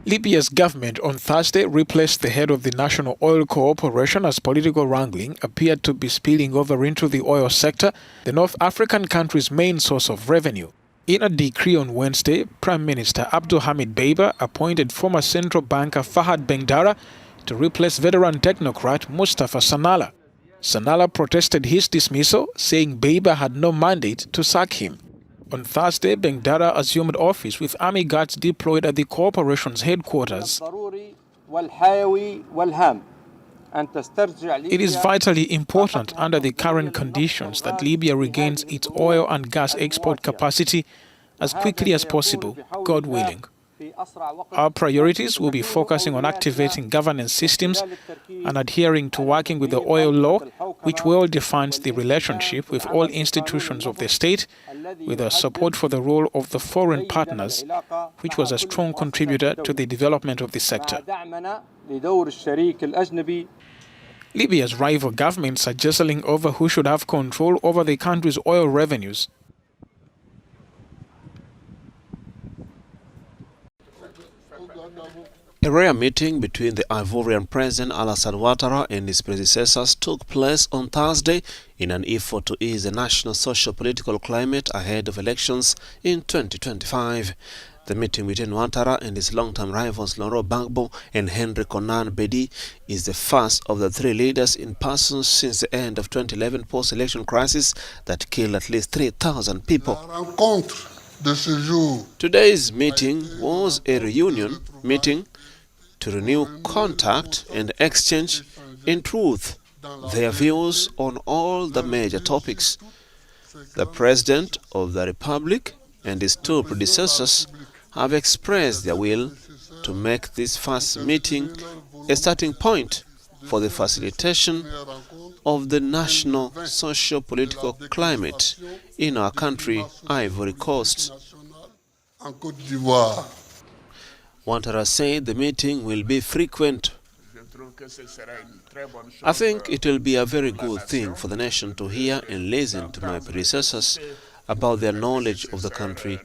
Libya's government on Thursday replaced the head of the National Oil Corporation as political wrangling appeared to be spilling over into the oil sector, the North African country's main source of revenue. In a decree on Wednesday, Prime Minister Abdulhamid Deiba appointed former central banker Fahad Bengdara to replace veteran technocrat Mustafa Sanala. Sanala protested his dismissal, saying Deiba had no mandate to sack him. On Thursday, Bengdara assumed office with army guards deployed at the corporation's headquarters. It is vitally important under the current conditions that Libya regains its oil and gas export capacity as quickly as possible, God willing. Our priorities will be focusing on activating governance systems and adhering to working with the oil law, which well defines the relationship with all institutions of the state, with a support for the role of the foreign partners, which was a strong contributor to the development of the sector. Libya's rival governments are jostling over who should have control over the country's oil revenues. A rare meeting between the Ivorian President Alassane Ouattara and his predecessors took place on Thursday in an effort to ease the national socio-political climate ahead of elections in 2025. The meeting between Ouattara and his longtime rivals Laurent Gbagbo and Henry Konan Bedi is the first of the three leaders in person since the end of 2011 post-election crisis that killed at least 3,000 people. Today's meeting was a reunion meeting to renew contact and exchange, in truth, their views on all the major topics. The President of the Republic and his two predecessors have expressed their will to make this first meeting a starting point for the facilitation of the national socio-political climate in our country, Ivory Coast. Ouattara said the meeting will be frequent. I think it will be a very good thing for the nation to hear and listen to my predecessors about their knowledge of the country,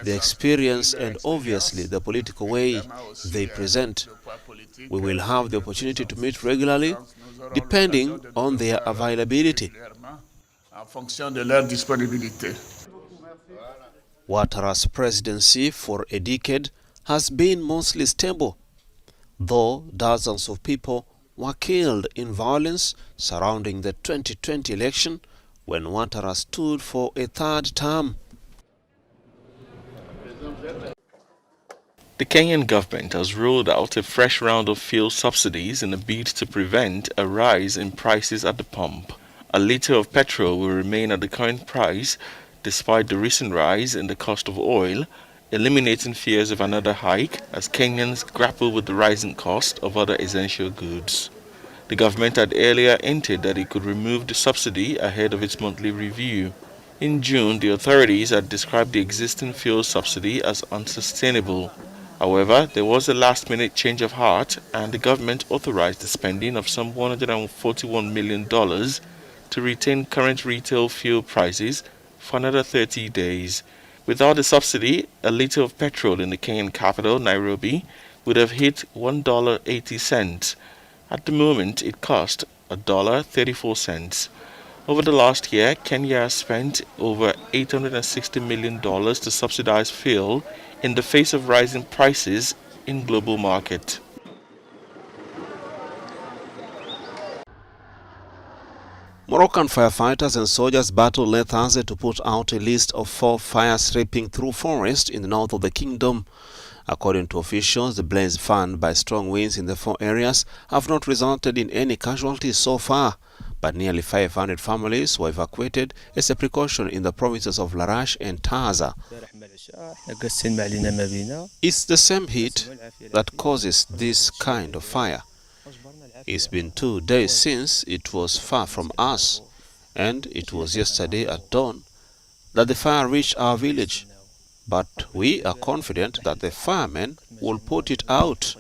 their experience, and obviously the political way they present. We will have the opportunity to meet regularly, depending on their availability. Ouattara's presidency for a decade has been mostly stable, though dozens of people were killed in violence surrounding the 2020 election when Ouattara stood for a third term. The Kenyan government has rolled out a fresh round of fuel subsidies in a bid to prevent a rise in prices at the pump. A litre of petrol will remain at the current price despite the recent rise in the cost of oil, eliminating fears of another hike as Kenyans grapple with the rising cost of other essential goods. The government had earlier hinted that it could remove the subsidy ahead of its monthly review. In June, the authorities had described the existing fuel subsidy as unsustainable. However, there was a last-minute change of heart and the government authorized the spending of some $141 million to retain current retail fuel prices for another 30 days. Without the subsidy, a litre of petrol in the Kenyan capital, Nairobi, would have hit $1.80. At the moment, it cost $1.34. Over the last year, Kenya has spent over $860 million to subsidize fuel in the face of rising prices in global market. Moroccan firefighters and soldiers battled late Thursday to put out a list of 4 fires sweeping through forest in the north of the kingdom. According to officials, the blaze fanned by strong winds in the 4 areas have not resulted in any casualties so far, but nearly 500 families were evacuated as a precaution in the provinces of Larash and Taza. It's the same heat that causes this kind of fire. It's been 2 days since it was far from us, and it was yesterday at dawn that the fire reached our village. But we are confident that the firemen will put it out.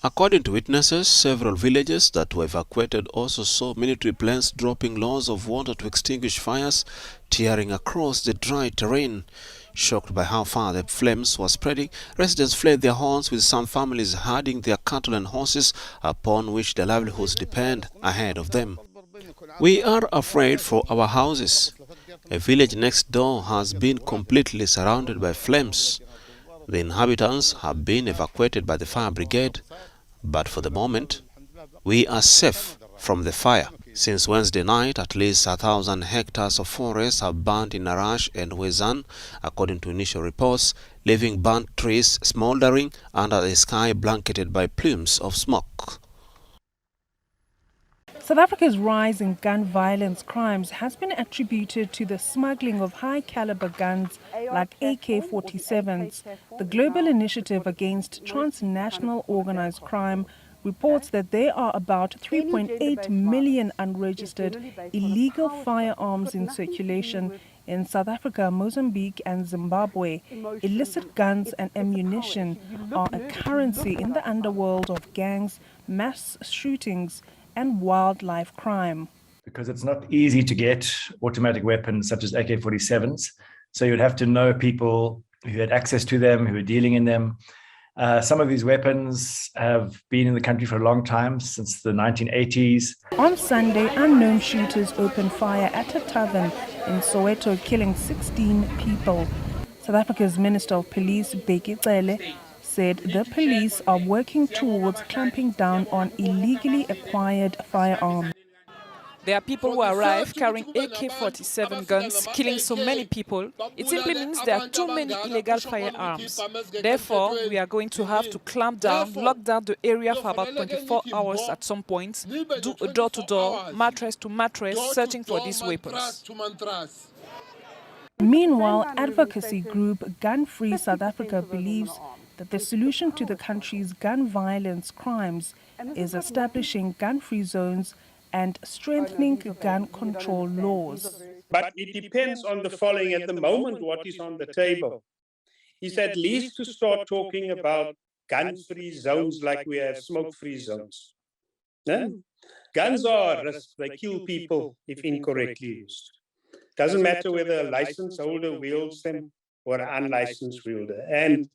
According to witnesses, several villages that were evacuated also saw military planes dropping loads of water to extinguish fires, tearing across the dry terrain. Shocked by how far the flames were spreading, residents fled their homes, with some families herding their cattle and horses, upon which their livelihoods depend, ahead of them. We are afraid for our houses. A village next door has been completely surrounded by flames. The inhabitants have been evacuated by the fire brigade, but for the moment, we are safe from the fire. Since Wednesday night, at least 1,000 hectares of forest have burnt in Arash and Wezan, according to initial reports, leaving burnt trees smoldering under a sky blanketed by plumes of smoke. South Africa's rise in gun violence crimes has been attributed to the smuggling of high-caliber guns like AK-47s. The Global Initiative Against Transnational Organized Crime reports that there are about 3.8 million unregistered illegal firearms in circulation in South Africa, Mozambique and Zimbabwe. Illicit guns and ammunition are a currency in the underworld of gangs, mass shootings and wildlife crime. Because it's not easy to get automatic weapons such as AK-47s. So you'd have to know people who had access to them, who were dealing in them. Some of these weapons have been in the country for a long time, since the 1980s. On Sunday, unknown shooters opened fire at a tavern in Soweto, killing 16 people. South Africa's Minister of Police, Bheki Cele, said the police are working towards clamping down on illegally acquired firearms. There are people who arrive carrying AK-47 guns, killing so many people. It simply means there are too many illegal firearms. Therefore, we are going to have to clamp down, lock down the area for about 24 hours at some point, do a door-to-door, mattress-to-mattress, searching for these weapons. Meanwhile, advocacy group Gun Free South Africa believes that the solution to the country's gun violence crimes is establishing gun-free zones and strengthening gun control laws. But it depends on the following. At the moment, what is on the table is at least to start talking about gun-free zones like we have smoke-free zones. Guns are a risk. They kill people if incorrectly used. Doesn't matter whether a licensed holder wields them or an unlicensed wielder. And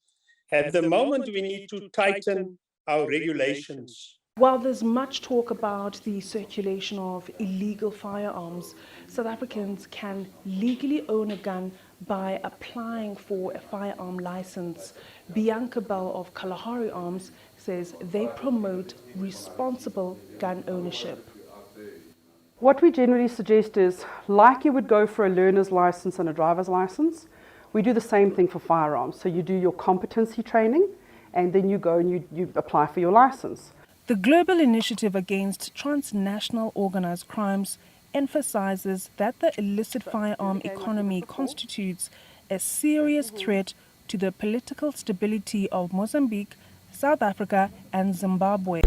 at the moment, we need to tighten our regulations. While there's much talk about the circulation of illegal firearms, South Africans can legally own a gun by applying for a firearm license. Bianca Bell of Kalahari Arms says they promote responsible gun ownership. What we generally suggest is, like you would go for a learner's license and a driver's license, we do the same thing for firearms. So you do your competency training and then you go and you apply for your license. The Global Initiative Against Transnational Organized Crimes emphasizes that the illicit firearm economy constitutes a serious threat to the political stability of Mozambique, South Africa and Zimbabwe.